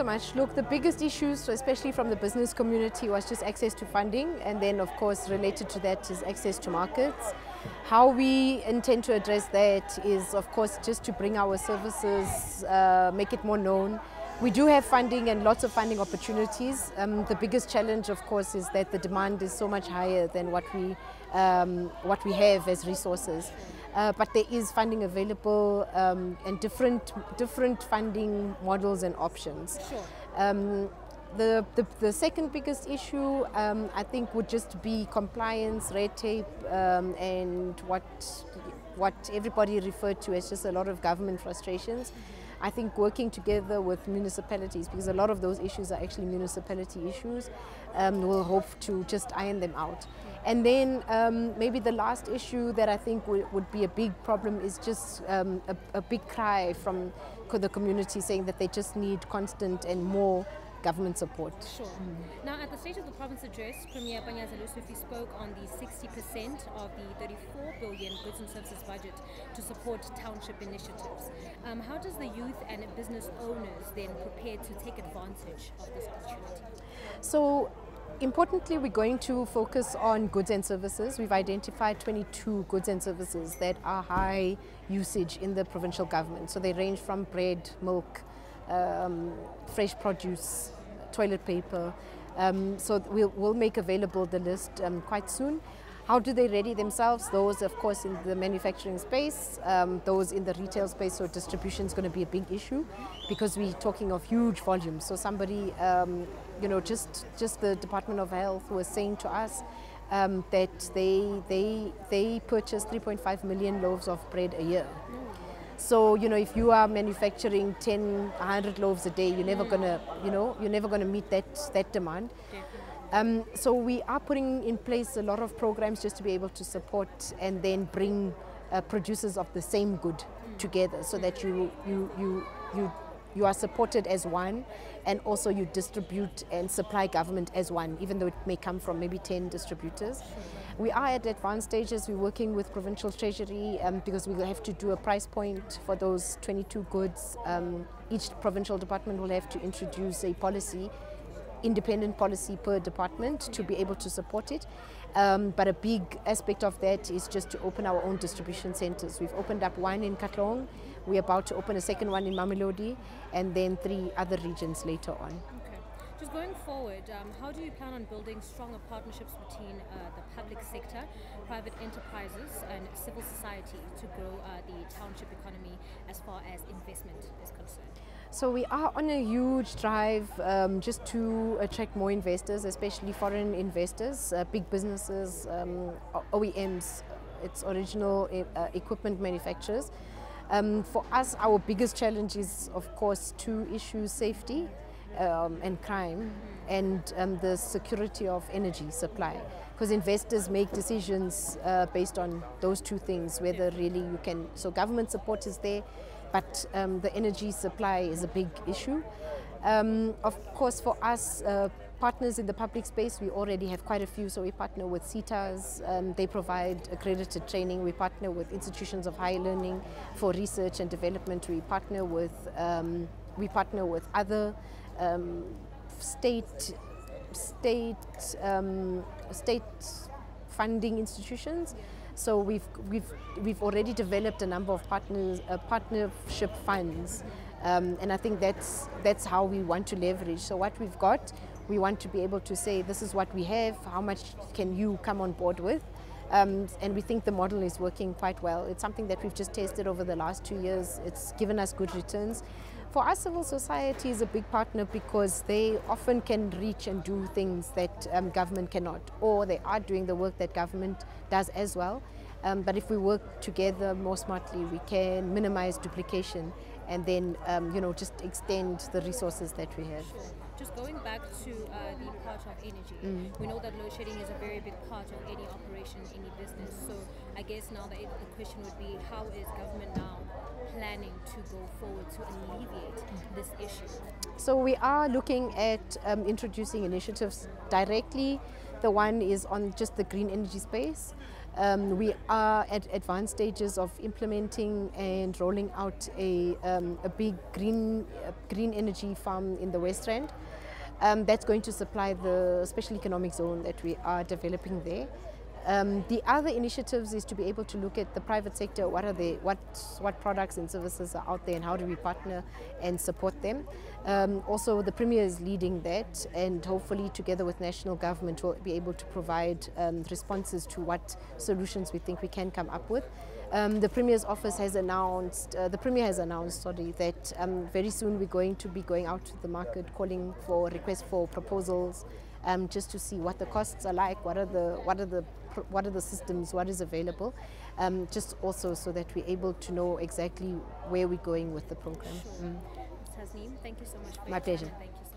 so much. Look, the biggest issues, especially from the business community, was just access to funding, and then of course related to that is access to markets. How we intend to address that is of course just to bring our services, make it more known. We do have funding and lots of funding opportunities. The biggest challenge of course is that the demand is so much higher than what we have as resources. But there is funding available and different funding models and options. Sure. The second biggest issue I think would just be compliance, red tape, and what everybody referred to as just a lot of government frustrations. I think working together with municipalities, because a lot of those issues are actually municipality issues, we'll hope to just iron them out. And then maybe the last issue that I think would be a big problem is just a big cry from the community saying that they just need constant and more government support. Sure. Now, at the State of the Province address, Premier Panyaza-Lesufi spoke on the 60% of the 34 billion goods and services budget to support township initiatives. How does the youth and business owners then prepare to take advantage of this opportunity? So, importantly, we're going to focus on goods and services. We've identified 22 goods and services that are high usage in the provincial government. So they range from bread, milk, fresh produce, toilet paper. So we'll make available the list quite soon. How do they ready themselves? Those, of course, in the manufacturing space, those in the retail space. So distribution is going to be a big issue because we're talking of huge volumes. So somebody, just the Department of Health was saying to us that they purchase 3.5 million loaves of bread a year. So, if you are manufacturing 100 loaves a day, you're never gonna meet that demand. So we are putting in place a lot of programs just to be able to support and then bring producers of the same good together, so that you are supported as one, and also you distribute and supply government as one, even though it may come from maybe 10 distributors. We are at advanced stages. We're working with Provincial Treasury because we will have to do a price point for those 22 goods. Each provincial department will have to introduce a policy, independent policy per department, to be able to support it. But a big aspect of that is just to open our own distribution centers. We've opened up one in Katlong. We're about to open a second one in Mamelodi, and then 3 other regions later on. Okay. Just going forward, how do you plan on building stronger partnerships between the public sector, private enterprises and civil society to grow the township economy as far as investment is concerned? So we are on a huge drive just to attract more investors, especially foreign investors, big businesses, OEMs, its original equipment manufacturers. For us, our biggest challenge is, of course, 2 issues: safety and crime, and the security of energy supply. Because investors make decisions based on those 2 things, whether really you can. So government support is there, but the energy supply is a big issue. Of course, for us, partners in the public space, we already have quite a few. So we partner with CETAs, they provide accredited training. We partner with institutions of higher learning for research and development. We partner with other state funding institutions. So we've already developed a number of partnership funds, and I think that's how we want to leverage. So what we've got, we want to be able to say, this is what we have, how much can you come on board with? And we think the model is working quite well. It's something that we've just tested over the last 2 years. It's given us good returns. For us, civil society is a big partner because they often can reach and do things that government cannot, or they are doing the work that government does as well. But if we work together more smartly, we can minimize duplication and then just extend the resources that we have. Sure. Just going back to the part of energy, we know that load shedding is a very big part of any operation, any business. So I guess now the question would be, how is government now planning to go forward to alleviate this issue? So we are looking at introducing initiatives directly. The one is on just the green energy space. We are at advanced stages of implementing and rolling out a big green energy farm in the West Rand. That's going to supply the special economic zone that we are developing there. The other initiatives is to be able to look at the private sector, what products and services are out there and how do we partner and support them. Also the Premier is leading that, and hopefully together with national government we'll be able to provide responses to what solutions we think we can come up with. The Premier's office has announced, that very soon we're going to be going out to the market calling for requests for proposals, just to see what the costs are like, what are the systems, what is available, just also so that we're able to know exactly where we're going with the program. Sure. Tasneem, thank you so much for My your time, pleasure. and thank you so